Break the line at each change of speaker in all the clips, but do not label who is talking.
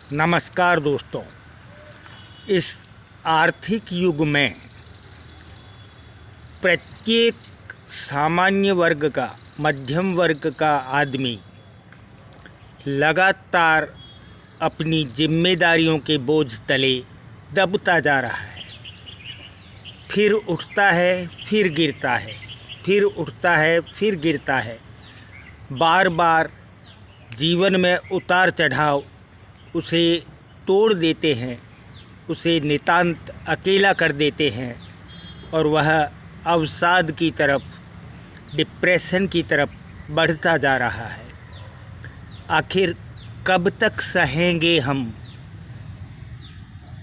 नमस्कार दोस्तों। इस आर्थिक युग में प्रत्येक सामान्य वर्ग का, मध्यम वर्ग का आदमी लगातार अपनी जिम्मेदारियों के बोझ तले दबता जा रहा है। फिर उठता है, फिर गिरता है, फिर उठता है, फिर गिरता है। बार बार जीवन में उतार चढ़ाव उसे तोड़ देते हैं, उसे नितांत अकेला कर देते हैं और वह अवसाद की तरफ, डिप्रेशन की तरफ बढ़ता जा रहा है। आखिर कब तक सहेंगे हम?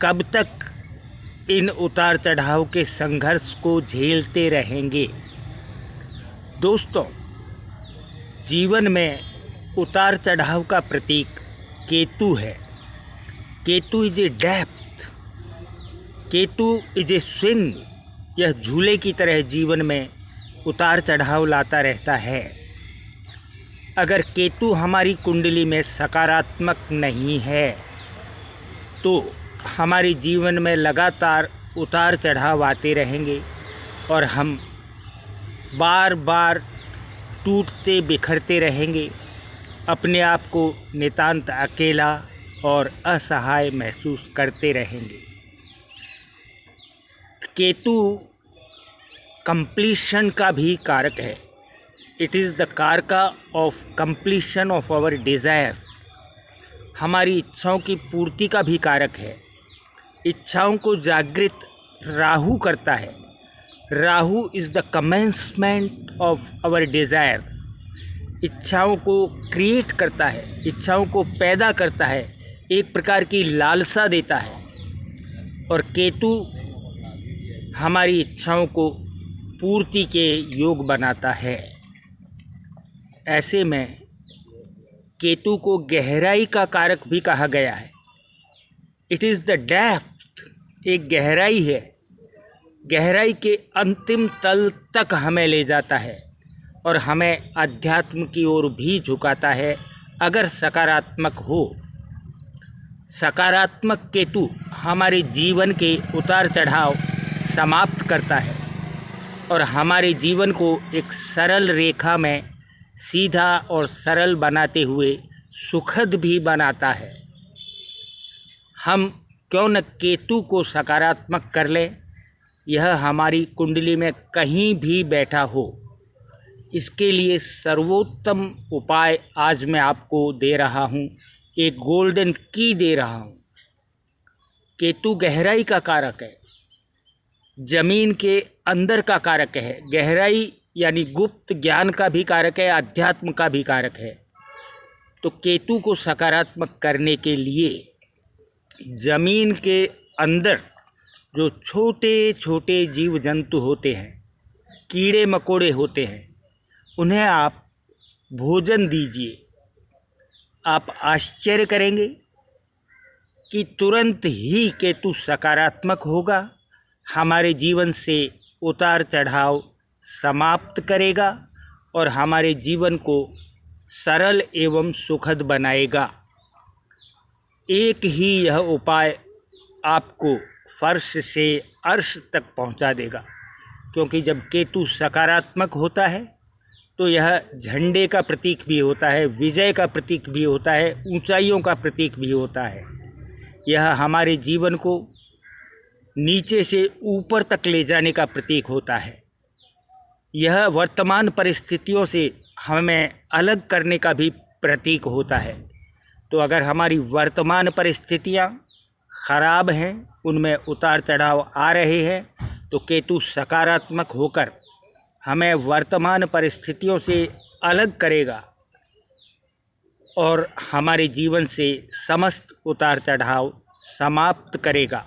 कब तक इन उतार चढ़ाव के संघर्ष को झेलते रहेंगे? दोस्तों, जीवन में उतार चढ़ाव का प्रतीक केतु है। Ketu is a depth, Ketu is a swing. यह झूले की तरह जीवन में उतार चढ़ाव लाता रहता है। अगर केतु हमारी कुंडली में सकारात्मक नहीं है तो हमारे जीवन में लगातार उतार चढ़ाव आते रहेंगे और हम बार बार टूटते बिखरते रहेंगे, अपने आप को नितांत अकेला और असहाय महसूस करते रहेंगे। केतु कंप्लीशन का भी कारक है। इट इज़ द कारका of completion of our desires. हमारी इच्छाओं की पूर्ति का भी कारक है। इच्छाओं को जागृत राहु करता है। Rahu is the commencement of our desires. इच्छाओं को क्रिएट करता है, इच्छाओं को पैदा करता है, एक प्रकार की लालसा देता है। और केतु हमारी इच्छाओं को पूर्ति के योग बनाता है। ऐसे में केतु को गहराई का कारक भी कहा गया है। It is the depth. एक गहराई है, गहराई के अंतिम तल तक हमें ले जाता है और हमें अध्यात्म की ओर भी झुकाता है अगर सकारात्मक हो। सकारात्मक केतु हमारे जीवन के उतार चढ़ाव समाप्त करता है और हमारे जीवन को एक सरल रेखा में सीधा और सरल बनाते हुए सुखद भी बनाता है। हम क्यों न केतु को सकारात्मक कर लें। यह हमारी कुंडली में कहीं भी बैठा हो, इसके लिए सर्वोत्तम उपाय आज मैं आपको दे रहा हूँ, एक गोल्डन की दे रहा हूँ। केतु गहराई का कारक है, जमीन के अंदर का कारक है। गहराई यानी गुप्त ज्ञान का भी कारक है, अध्यात्म का भी कारक है। तो केतु को सकारात्मक करने के लिए जमीन के अंदर जो छोटे छोटे जीव जंतु होते हैं, कीड़े मकोड़े होते हैं, उन्हें आप भोजन दीजिए। आप आश्चर्य करेंगे कि तुरंत ही केतु सकारात्मक होगा, हमारे जीवन से उतार चढ़ाव समाप्त करेगा और हमारे जीवन को सरल एवं सुखद बनाएगा। एक ही यह उपाय आपको फर्श से अर्श तक पहुंचा देगा, क्योंकि जब केतु सकारात्मक होता है तो यह झंडे का प्रतीक भी होता है, विजय का प्रतीक भी होता है, ऊंचाइयों का प्रतीक भी होता है। यह हमारे जीवन को नीचे से ऊपर तक ले जाने का प्रतीक होता है। यह वर्तमान परिस्थितियों से हमें अलग करने का भी प्रतीक होता है। तो अगर हमारी वर्तमान परिस्थितियाँ खराब हैं, उनमें उतार चढ़ाव आ रहे हैं, तो केतु सकारात्मक होकर हमें वर्तमान परिस्थितियों से अलग करेगा और हमारे जीवन से समस्त उतार चढ़ाव समाप्त करेगा।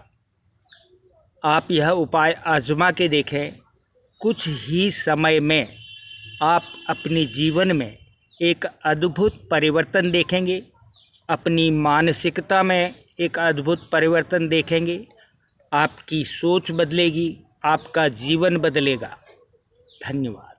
आप यह उपाय आजमा के देखें। कुछ ही समय में आप अपने जीवन में एक अद्भुत परिवर्तन देखेंगे, अपनी मानसिकता में एक अद्भुत परिवर्तन देखेंगे। आपकी सोच बदलेगी, आपका जीवन बदलेगा। धन्यवाद।